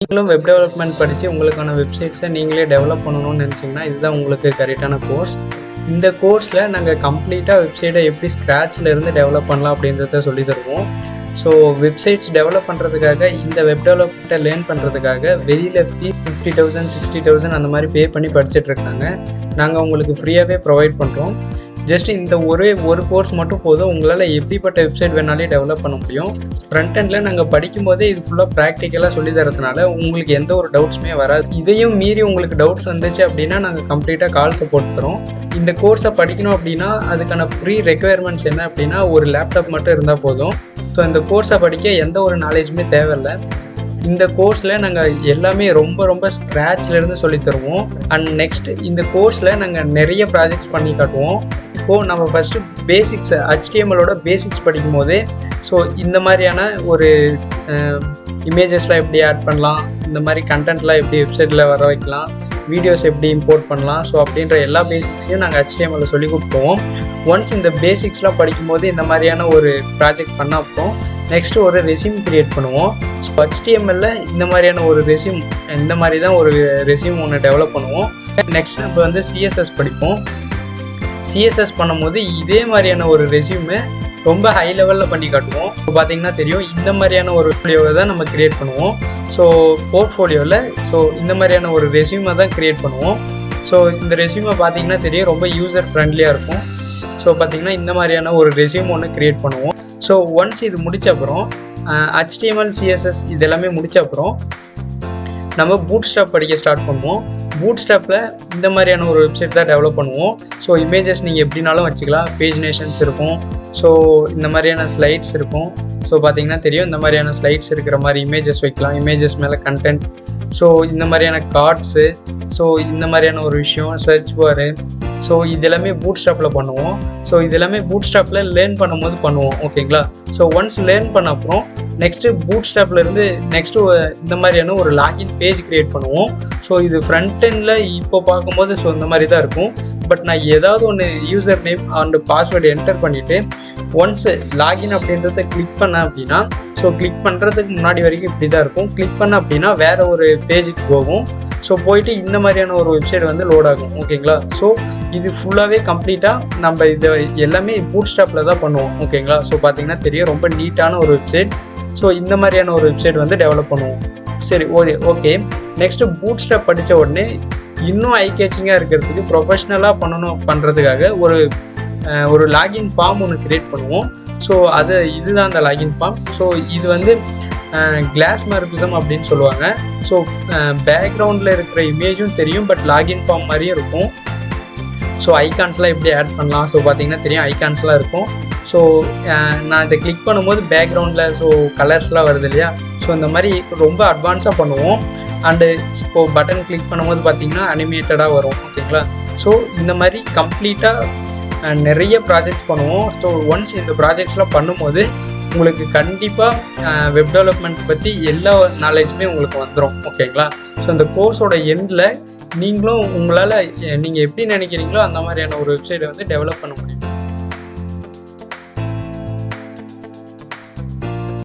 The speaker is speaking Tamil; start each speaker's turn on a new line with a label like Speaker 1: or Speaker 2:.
Speaker 1: நீங்களும் வெப் டெவலப்மெண்ட் படித்து உங்களுக்கான வெப்சைட்ஸை நீங்களே டெவலப் பண்ணணும்னு நினச்சிங்கன்னா இதுதான் உங்களுக்கு கரெக்டான கோர்ஸ். இந்த கோர்ஸில் நாங்கள் கம்ப்ளீட்டாக வெப்சைட்டை எப்படி ஸ்க்ராட்சில் இருந்து டெவலப் பண்ணலாம் அப்படின்றத சொல்லி தருவோம். ஸோ வெப்சைட்ஸ் டெவலப் பண்ணுறதுக்காக இந்த வெப் டெவலப்மெண்ட்டை லேர்ன் பண்ணுறதுக்காக வெளியில் ஃபீஸ் 50,000 60,000 அந்த மாதிரி பே பண்ணி படிச்சுட்ருக்காங்க. நாங்கள் உங்களுக்கு ஃப்ரீயாகவே ப்ரொவைட் பண்ணுறோம். ஜஸ்ட் இந்த ஒரு கோர்ஸ் மட்டும் போதும், உங்களால் எப்படிப்பட்ட வெப்சைட் வேணாலே டெவலப் பண்ண முடியும். ஃப்ரண்ட் எண்டில் நாங்கள் படிக்கும் போதே இது ஃபுல்லாக ப்ராக்டிக்கலாக சொல்லி தரதுனால உங்களுக்கு எந்த ஒரு டவுட்ஸுமே வராது. இதையும் மீறி உங்களுக்கு டவுட்ஸ் வந்துச்சு அப்படின்னா நாங்கள் கம்ப்ளீட்டாக கால் சப்போர்ட் தரோம். இந்த கோர்ஸை படிக்கணும் அப்படின்னா அதுக்கான ப்ரீ ரெக்குயர்மெண்ட்ஸ் என்ன அப்படின்னா ஒரு லேப்டாப் மட்டும் இருந்தால் போதும். ஸோ இந்த கோர்ஸை படிக்க எந்த ஒரு நாலேஜுமே தேவையில்லை. இந்த கோர்ஸில் நாங்கள் எல்லாமே ரொம்ப ஸ்க்ராட்ச்லேருந்து சொல்லி தருவோம். அண்ட் நெக்ஸ்ட் இந்த கோர்ஸில் நாங்கள் நிறைய ப்ராஜெக்ட்ஸ் பண்ணி காட்டுவோம். இப்போது நம்ம ஃபஸ்ட்டு பேசிக்ஸ் HTMLோட பேசிக்ஸ் படிக்கும் போதே ஸோ இந்த மாதிரியான ஒரு இமேஜஸ்லாம் எப்படி ஆட் பண்ணலாம், இந்த மாதிரி கண்டென்ட்லாம் எப்படி வெப்சைட்டில் வர வைக்கலாம், வீடியோஸ் எப்படி இம்போர்ட் பண்ணலாம், ஸோ அப்படின்ற எல்லா பேசிக்ஸையும் நாங்கள் HTMLல சொல்லி கொடுப்போம். ஒன்ஸ் இந்த பேசிக்ஸ்லாம் படிக்கும்போது இந்த மாதிரியான ஒரு ப்ராஜெக்ட் பண்ண அப்புறம் நெக்ஸ்ட்டு ஒரு ரெஸ்யூம் க்ரியேட் பண்ணுவோம். ஸோ HTMLல இந்த மாதிரியான ஒரு ரெஸ்யூம், இந்த மாதிரி தான் ஒரு ரெஸ்யூம் ஒன்று டெவலப் பண்ணுவோம். நெக்ஸ்ட் நம்ம வந்து CSS படிப்போம். CSS பண்ணும்போது இதே மாதிரியான ஒரு ரெஸ்யூமை ரொம்ப ஹை லெவலில் பண்ணி காட்டுவோம். இப்போ பார்த்தீங்கன்னா தெரியும், இந்த மாதிரியான ஒரு வீடியோவை தான் நம்ம க்ரியேட் பண்ணுவோம். ஸோ போர்ட்ஃபோலியோவில் ஸோ இந்த மாதிரியான ஒரு ரெஸ்யூமை தான் க்ரியேட் பண்ணுவோம். ஸோ இந்த ரெஸ்யூமை பார்த்தீங்கன்னா தெரியும், ரொம்ப யூசர் ஃப்ரெண்ட்லியாக இருக்கும். ஸோ பார்த்தீங்கன்னா இந்த மாதிரியான ஒரு ரெஸ்யூம் ஒன்று க்ரியேட் பண்ணுவோம். ஸோ ஒன்ஸ் இது முடித்த அப்புறம் HTML CSS இது எல்லாமே முடித்த அப்புறம் நம்ம பூட்ஸ்ட்ராப் படிக்க ஸ்டார்ட் பண்ணுவோம். பூட்ஸ்ட்ராப்பில் இந்த மாதிரியான ஒரு வெப்சைட் தான் டெவலப் பண்ணுவோம். ஸோ இமேஜஸ் நீங்கள் எப்படினாலும் வச்சுக்கலாம். பேஜ் நேஷன்ஸ் இருக்கும். ஸோ இந்த மாதிரியான ஸ்லைட்ஸ் இருக்கும். ஸோ பார்த்தீங்கன்னா தெரியும், இந்த மாதிரியான ஸ்லைட்ஸ் இருக்கிற மாதிரி இமேஜஸ் வைக்கலாம். இமேஜஸ் மேலே கண்டென்ட், ஸோ இந்த மாதிரியான கார்ட்ஸு, ஸோ இந்த மாதிரியான ஒரு விஷயம், சர்ச் பாரு, ஸோ இது எல்லாமே பூட்ஸ்ட்ராப்பில் பண்ணுவோம். ஸோ இது எல்லாமே பூட்ஸ்ட்ராப்பில் லேர்ன் பண்ணும்போது பண்ணுவோம். ஓகேங்களா? ஸோ ஒன்ஸ் லேர்ன் பண்ண அப்புறம் நெக்ஸ்ட்டு பூட்ஸ்ட்ராப்லேருந்து நெக்ஸ்ட்டு இந்த மாதிரியான ஒரு லாகின் பேஜ் க்ரியேட் பண்ணுவோம். ஸோ இது ஃப்ரண்ட் எண்டில் இப்போ பார்க்கும்போது ஸோ இந்த மாதிரி தான் இருக்கும். பட் நான் ஏதாவது ஒன்று user name and password enter பண்ணிவிட்டு ஒன்ஸு லாகின் அப்படின்றத கிளிக் பண்ணேன் அப்படின்னா ஸோ கிளிக் பண்ணுறதுக்கு முன்னாடி வரைக்கும் இப்படி தான் இருக்கும். கிளிக் பண்ண அப்படின்னா வேறு ஒரு பேஜுக்கு போகும். ஸோ போயிட்டு இந்த மாதிரியான ஒரு வெப்சைட் வந்து லோட் ஆகும். ஓகேங்களா? ஸோ இது ஃபுல்லாகவே கம்ப்ளீட்டாக நம்ம இதை எல்லாமே பூட்ஸ்ட்ராப்பில் தான் பண்ணுவோம். ஓகேங்களா? ஸோ பார்த்தீங்கன்னா தெரியும், ரொம்ப நீட்டான ஒரு வெப்சைட். ஸோ இந்த மாதிரியான ஒரு வெப்சைட் வந்து டெவலப் பண்ணுவோம். சரி, ஓகே. நெக்ஸ்ட்டு பூட்ஸ்ட்ராப் படித்த உடனே இன்னும் ஐ கேச்சிங்காக இருக்கிறதுக்கு ப்ரொஃபஷ்னலாக பண்ணுறதுக்காக ஒரு லாகின் ஃபார்ம் ஒன்று க்ரியேட் பண்ணுவோம். ஸோ இதுதான் அந்த லாகின் ஃபார்ம். ஸோ இது வந்து கிளாஸ்மார்பிசம் அப்படின்னு சொல்லுவாங்க. ஸோ பேக்ரவுண்டில் இருக்கிற இமேஜும் தெரியும், பட் லாகின் ஃபார்ம் மாதிரியும் இருக்கும். ஸோ ஐகான்ஸ்லாம் எப்படி ஆட் பண்ணலாம், ஸோ பார்த்தீங்கன்னா தெரியும், ஐகான்ஸ்லாம் இருக்கும். ஸோ நான் இதை கிளிக் பண்ணும்போது பேக்ரவுண்டில் ஸோ கலர்ஸ்லாம் வருது இல்லையா? ஸோ இந்த மாதிரி ரொம்ப அட்வான்ஸாக பண்ணுவோம். அண்டு இப்போது பட்டன் கிளிக் பண்ணும்போது பார்த்தீங்கன்னா அனிமேட்டடாக வரும். ஓகேங்களா? ஸோ இந்த மாதிரி கம்ப்ளீட்டாக நிறைய ப்ராஜெக்ட்ஸ் பண்ணுவோம். ஸோ ஒன்ஸ் இந்த ப்ராஜெக்ட்ஸ்லாம் பண்ணும்போது உங்களுக்கு கண்டிப்பாக வெப் டெவலப்மெண்ட் பற்றி எல்லா நாலேஜுமே உங்களுக்கு வந்துடும். ஓகேங்களா? ஸோ இந்த கோர்ஸோட எண்டில் நீங்களும் உங்களால் நீங்கள் எப்படி நினைக்கிறீங்களோ அந்த மாதிரியான ஒரு வெப்சைட்டை வந்து டெவலப் பண்ண முடியும்.